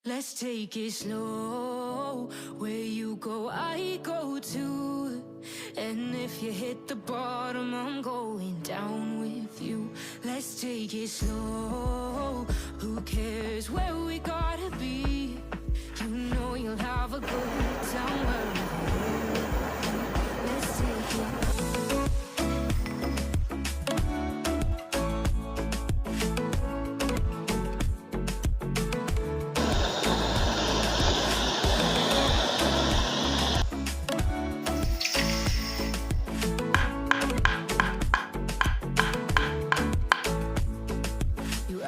Let's take it slow. Where you go, I go too. And if you hit the bottom, I'm going down with you. Let's take it slow. Who cares where we gotta be? You know you'll have a good time wherever you're with me. Let's take it.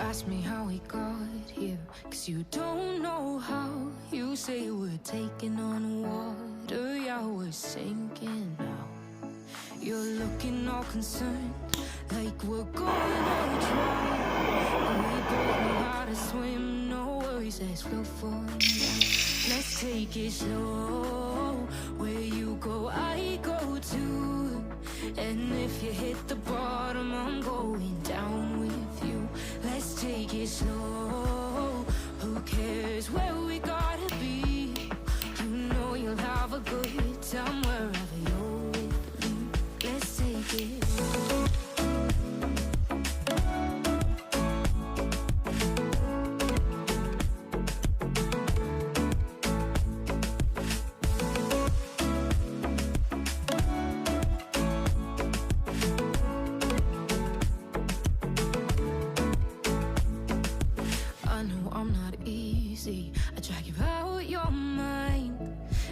Ask me how we got here, 'cause you don't know how. You say we're taking on water, yeah, we're sinking now. You're looking all concerned, like we're gonna drown. And we both know how to swim, no worries, let's go for now. Let's take it slow. Where you go, I go too. And if you hit the bottom, I'm going down with you. Let's take it slow. Who cares where we gotta be? You know you'll have a good time wherever you're with me. Let's take it. I drag you out your mind,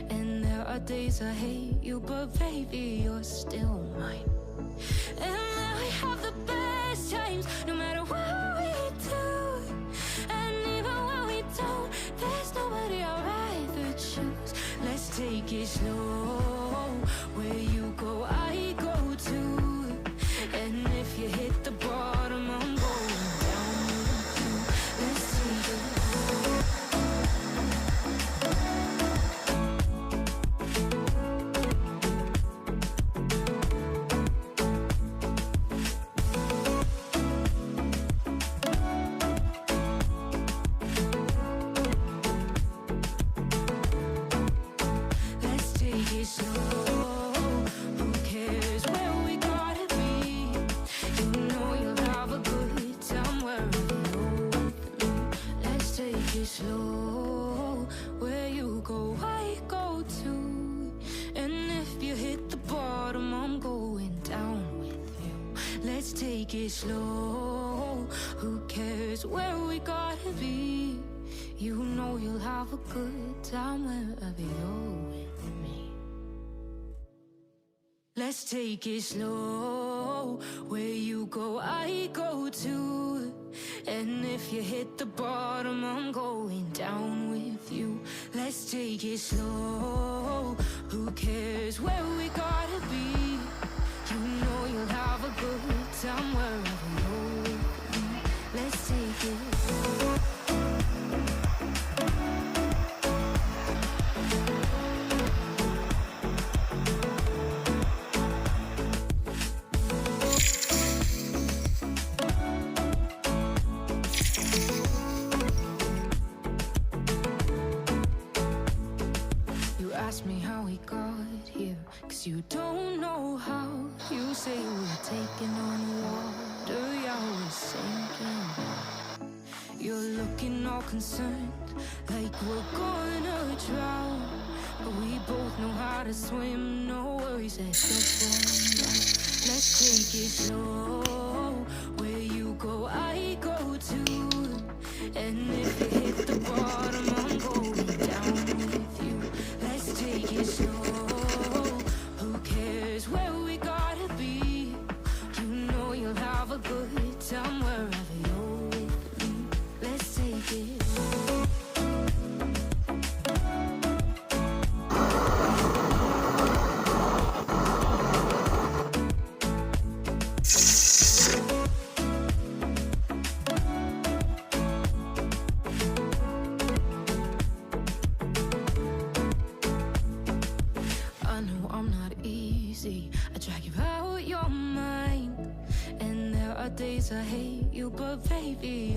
and there are days I hate you, but baby, you're still mine. And now we have the best times, no matter what we do. And even when we don't, there's nobody I'd rather choose. Let's take it slow. Where you go, I go too. And if you hit the bottom, I'm going down with you. Let's take it. Slow, where you go, I go too. And if you hit the bottom, I'm going down with you. Let's take it slow. Who cares where we gotta be? You know you'll have a good time wherever you're with me. Let's take it slow. Where you go, I go too. And if you hit the bottom, I'm going down with you. Let's take it slow. Who cares where we gotta be? You know you'll have a good time wherever you're with me. Let's take it. Ask me how we got here, 'cause you don't know how. You say we're taking on water, yeah, we're sinking. You're looking all concerned, like we're gonna drown. But we both know how to swim, no worries, let's go for now. Let's take it slow. Where you go, I go too. And if you hit the bottom, I'm going down with you. Let's take it slow. Who cares where we gotta be? You know you'll have a good time wherever you're with me. Let's take it. I drag you out your mind, and there are days I hate you, but baby